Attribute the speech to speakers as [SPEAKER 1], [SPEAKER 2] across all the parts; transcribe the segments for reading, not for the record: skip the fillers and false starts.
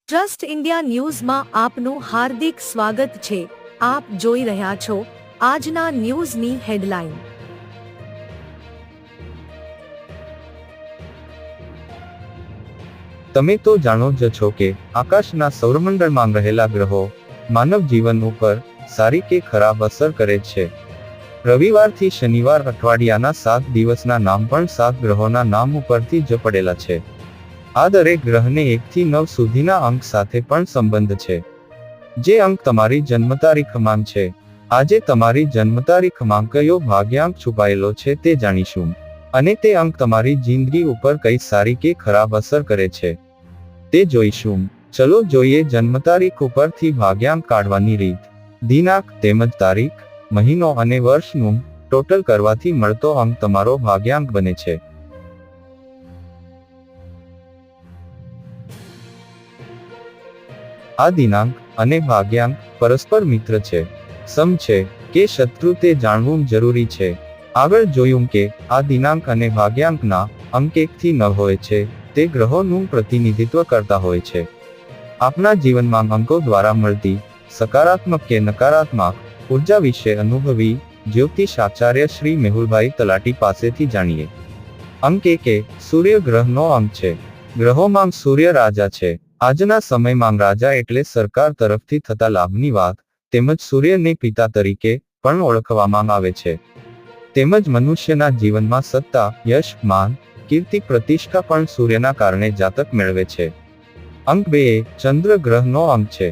[SPEAKER 1] Trust India ન્યૂઝમાં આપનું હાર્દિક સ્વાગત છે। આપ જોઈ રહ્યા છો આજના ન્યૂઝની હેડલાઇન।
[SPEAKER 2] તમે તો જાણો જ છો કે આકાશના સૌરમંડળમાં રહેલા ગ્રહો માનવ જીવન ઉપર સારી કે ખરાબ અસર કરે છે। રવિવારથી શનિવાર અઠવાડિયાના 7 દિવસના નામ પણ 7 ગ્રહોના નામ ઉપરથી જ પડેલા છે। આ દરેક ગ્રહને 1 થી 9 સુધીના અંક સાથે પણ સંબંધ છે। જે અંક તમારી જન્મતારીખમાં છે, આજે તમારી જન્મતારીખમાં કયો ભાગ્યાંક છુપાયેલો છે તે જાણીશું, અને તે અંક તમારી જિંદગી ઉપર કઈ સારી કે ખરાબ અસર કરે છે તે જોઈશું। ચલો જોઈએ જન્મતારીખ ઉપરથી ભાગ્યાંક કાઢવાની રીત। દિનાંક તેમજ તારીખ, મહિનો અને વર્ષનું ટોટલ કરવાથી મળતો અંક તમારો ભાગ્યાંક બને છે। આ દિનાંક અને ભાગ્યાંક પરસ્પર મિત્ર છે, સમ છે કે શત્રુ તે જાણવું જરૂરી છે। આગળ જોયું કે આ દિનાંક અને ભાગ્યાંકના અંક 1 થી 9 હોય છે, તે ગ્રહોનું પ્રતિનિધિત્વ કરતા હોય છે। આપના જીવનમાં અંકો દ્વારા મળતી સકારાત્મક કે નકારાત્મક ઉર્જા વિશે અનુભવી જ્યોતિષ આચાર્ય શ્રી મેહુલભાઈ તલાટી પાસેથી જાણીએ। અંક 1 સૂર્ય ગ્રહનો અંક છે। ગ્રહોમાં સૂર્ય રાજા છે। આજના સમયમાં રાજા એટલે સરકાર તરફથી થતા લાભની વાત, તેમજ સૂર્યને પિતા તરીકે પણ ઓળખવામાં આવે છે। તેમજ મનુષ્યના જીવનમાં સત્તા, યશ, માન, કીર્તિ, પ્રતિષ્ઠા પણ સૂર્યના કારણે જાતક મેળવે છે। અંક 2 ચંદ્ર ગ્રહનો અંક છે।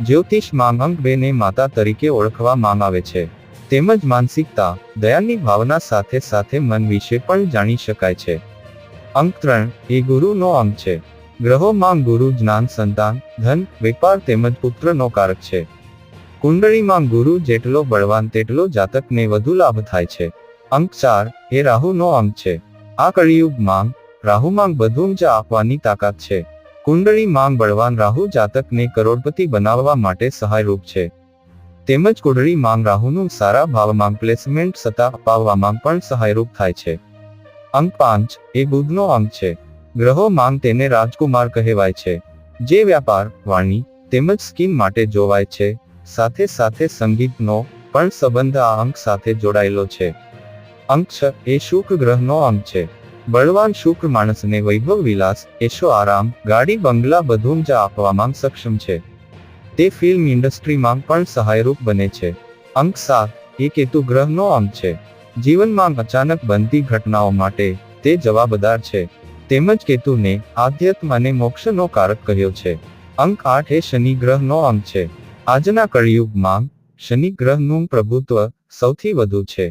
[SPEAKER 2] જ્યોતિષમાં અંક 2 ને માતા તરીકે ઓળખવામાં આવે છે। તેમજ માનસિકતા, દયાની ભાવના સાથે સાથે મન વિશે પણ જાણી શકાય છે। અંક 3 ગુરુનો અંક છે। ગ્રહોમાં ગુરુ જ્ઞાન, સંતાન, ધન, વેપાર તેમજ પુત્રનો કારક છે। કુંડળીમાં ગુરુ જેટલો બળવાન તેટલો જાતકને વધુ લાભ થાય છે। અંક 4 રાહુનો અંક છે। આ કળિયુગમાં રાહુમાં બધું જ આપવાની તાકાત છે। કુંડળીમાં બળવાન રાહુ જાતકને કરોડપતિ બનાવવા માટે સહાયરૂપ છે। તેમજ કુંડળીમાં રાહુનું સારા ભાવમાં પ્લેસમેન્ટ સત્તા અપાવવામાં પણ સહાયરૂપ થાય છે। અંક 5 બુધનો અંક છે। ગ્રહોમાં તેને રાજકુમાર કહેવાય છે, જે વ્યાપાર, વાણી તેમજ સ્કીમ માટે જોવાય છે। સાથે સાથે સંગીતનો પણ સંબંધ આ અંક સાથે જોડાયેલો છે। અંક 6 શુક્ર ગ્રહનો અંક છે। બળવાન શુક્ર માણસને વૈભવ, વિલાસ, એશો આરામ, ગાડી, બંગલા બધું જ આપવામાં સક્ષમ છે। તે ફિલ્મ ઇન્ડસ્ટ્રીમાં પણ સહાયરૂપ બને છે। અંક 7 કેતુ ગ્રહનો અંક છે। જીવનમાં અચાનક બનતી ઘટનાઓ માટે તે જવાબદાર છે। તેમજ કેતુને આધ્યાત્મ અને મોક્ષનો કારક કહ્યો છે। અંક 8 શનિ ગ્રહનો અંક છે। આજના કળિયુગમાં શનિ ગ્રહનું પ્રભુત્વ સૌથી વધુ છે।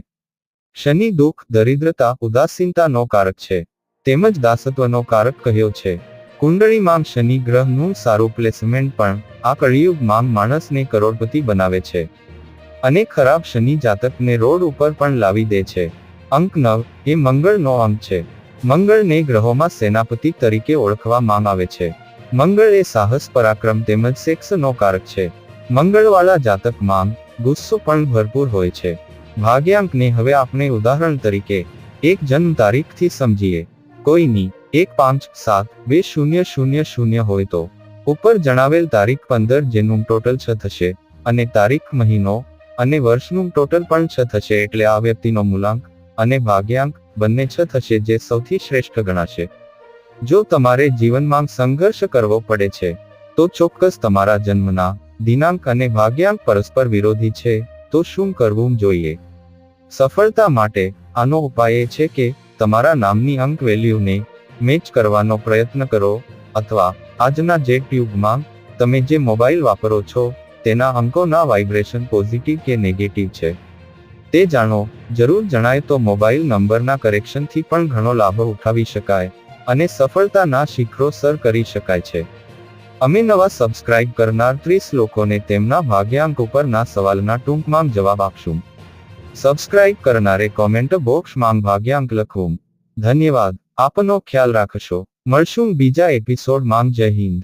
[SPEAKER 2] શનિ દુઃખ, દરિદ્રતા, ઉદાસીનતાનો કારક છે, તેમજ દાસત્વનો કારક કહ્યો છે। કુંડળીમાં શનિ ગ્રહનું સારું પ્લેસમેન્ટ પણ આ કળિયુગમાં માણસને કરોડપતિ બનાવે છે, અને ખરાબ શનિ જાતકને રોડ ઉપર પણ લાવી દે છે। અંક 9 મંગળનો અંક છે। મંગળને ગ્રહોમાં સેનાપતિ તરીકે ઓળખવામાં આવે છે। મંગળ સાહસ, પરાક્રમ તેમજ સેક્સનો કારક છે। મંગળવાળા જાતકમાં ગુસ્સો પણ ભરપૂર હોય છે। ભાગ્યાંકને હવે આપણે ઉદાહરણ તરીકે એક જન્મ તારીખથી સમજીએ। કોઈની 1-5-7-2000 હોય તો ઉપર જણાવેલ તારીખ 15 જેનું ટોટલ 6 થશે, અને તારીખ, મહિનો અને વર્ષનું ટોટલ પણ 6 થશે, એટલે આ વ્યક્તિનો મૂલાંક અને ભાગ્યાંક બંને 6 થશે, જે સૌથી શ્રેષ્ઠ ગણાશે। જો તમારે જીવનમાં સંઘર્ષ કરવો પડે છે, તો ચોક્કસ તમારા જન્મના દિનાંક અને ભાગ્યાંક પરસ્પર વિરોધી છે, તો શું કરવું જોઈએ? સફળતા માટે આનો ઉપાય એ છે કે તમારા નામની અંક વેલ્યુને મેચ કરવાનો પ્રયત્ન કરો, અથવા આજના જેટ યુગમાં તમે જે મોબાઈલ વાપરો છો તેના અંકોના વાઇબ્રેશન પોઝિટિવ કે નેગેટિવ છે તે જાણો। જરૂર જણાય તો મોબાઈલ નંબરના કરેક્શનથી પણ ઘણો લાભ ઉઠાવી શકાય અને સફળતાના શિખરો સર કરી શકાય છે। અમે નવા સબસ્ક્રાઇબ કરનાર 30 લોકોને તેમના ભાગ્યાંક ઉપરના સવાલના ટૂંકમાં જવાબ આપશું। સબસ્ક્રાઇબ કરનારે કોમેન્ટ બોક્સમાં ભાગ્યાંક લખવું। ધન્યવાદ। આપનો ખ્યાલ રાખશો। મળશું બીજા એપિસોડમાં। જય હિન્દ।